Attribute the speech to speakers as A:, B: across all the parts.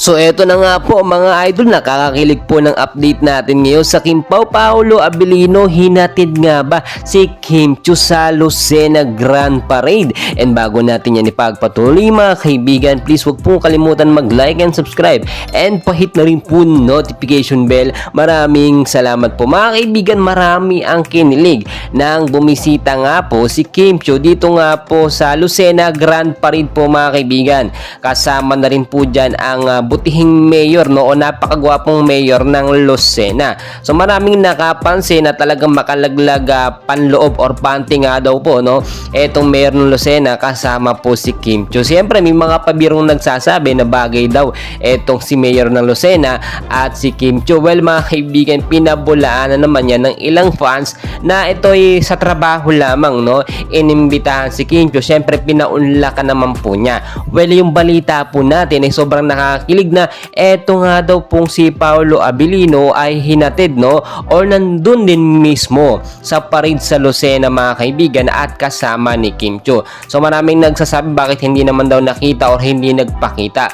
A: So eto na nga po mga idol, nakakakilig po ng update natin ngayon sa Kim Paolo Abilino. Hinatid nga ba si Kim Chiu sa Lucena Grand Parade? And bago natin yan ipagpatuloy mga kaibigan, please wag po kalimutan mag-like and subscribe and pahit na rin po notification bell. Maraming salamat po mga kaibigan, marami ang kinilig nang bumisita nga po si Kim Chiu dito nga po sa Lucena Grand Parade po mga kaibigan. Kasama na rin po dyan ang butihing mayor, no, o napakagwapong mayor ng Lucena. So maraming nakapansin na talagang makalaglag panloob or panty nga daw po, no, etong mayor ng Lucena kasama po si Kim Chiu. Siyempre may mga pabirong nagsasabi na bagay daw etong si mayor ng Lucena at si Kim Chiu. Well mga kaibigan, pinabulaan na naman yan ng ilang fans na ito'y sa trabaho lamang, no, inimbitahan si Kim Chiu. Siyempre pinaunlakan naman po niya. Well, yung balita po natin ay sobrang nakakilig na eto nga daw pong si Paolo Abilino ay hinatid, no, or nandun din mismo sa parade sa Lucena mga kaibigan at kasama ni Kim Chiu. So maraming nagsasabi bakit hindi naman daw nakita or hindi nagpakita.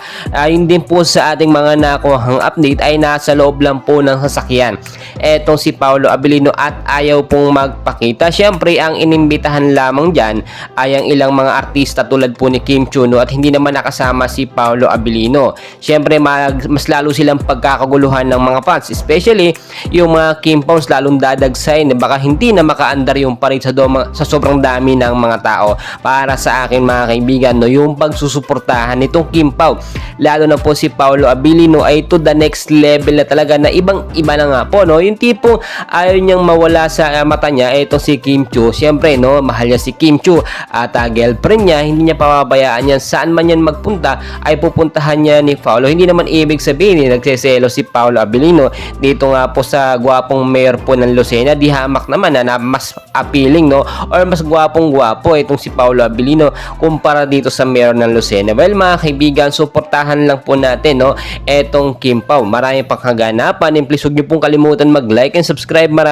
A: Yun din po sa ating mga nakuhang update ay nasa loob lang po ng sasakyan etong si Paolo Abilino at ayaw pong magpakita. Siyempre ang inimbitahan lamang dyan ay ang ilang mga artista tulad po ni Kim Chiu, no, at hindi naman nakasama si Paolo Abilino. Siyempre mas lalo silang pagkakaguluhan ng mga fans, especially yung mga Kim Paus lalong dadagsay na baka hindi na makaandar yung parade sa sobrang dami ng mga tao. Para sa akin mga kaibigan, no, yung pagsusuportahan nitong Kim Pao, lalo na po si Paolo Abilino ay to the next level na talaga, na ibang iba na nga po, no, yung tipong ayaw niyang mawala sa mata niya itong si Kim Chiu. Siyempre, no, mahal niya si Kim Chiu at girlfriend niya, hindi niya pababayaan yan. Saan man yan magpunta ay pupuntahan niya ni Paolo. Hindi naman ibig sabihin nagseselo si Paolo Abilino dito nga po sa gwapong mayor po ng Lucena. Di hamak naman na mas appealing, no, or mas gwapong gwapo itong si Paolo Abilino kumpara dito sa mayor ng Lucena. Well mga kaibigan, suportahan lang po natin, no, etong Kim Pao. Marami pang kaganapan, and please huwag niyo pong kalimutan mag-like and subscribe. Marami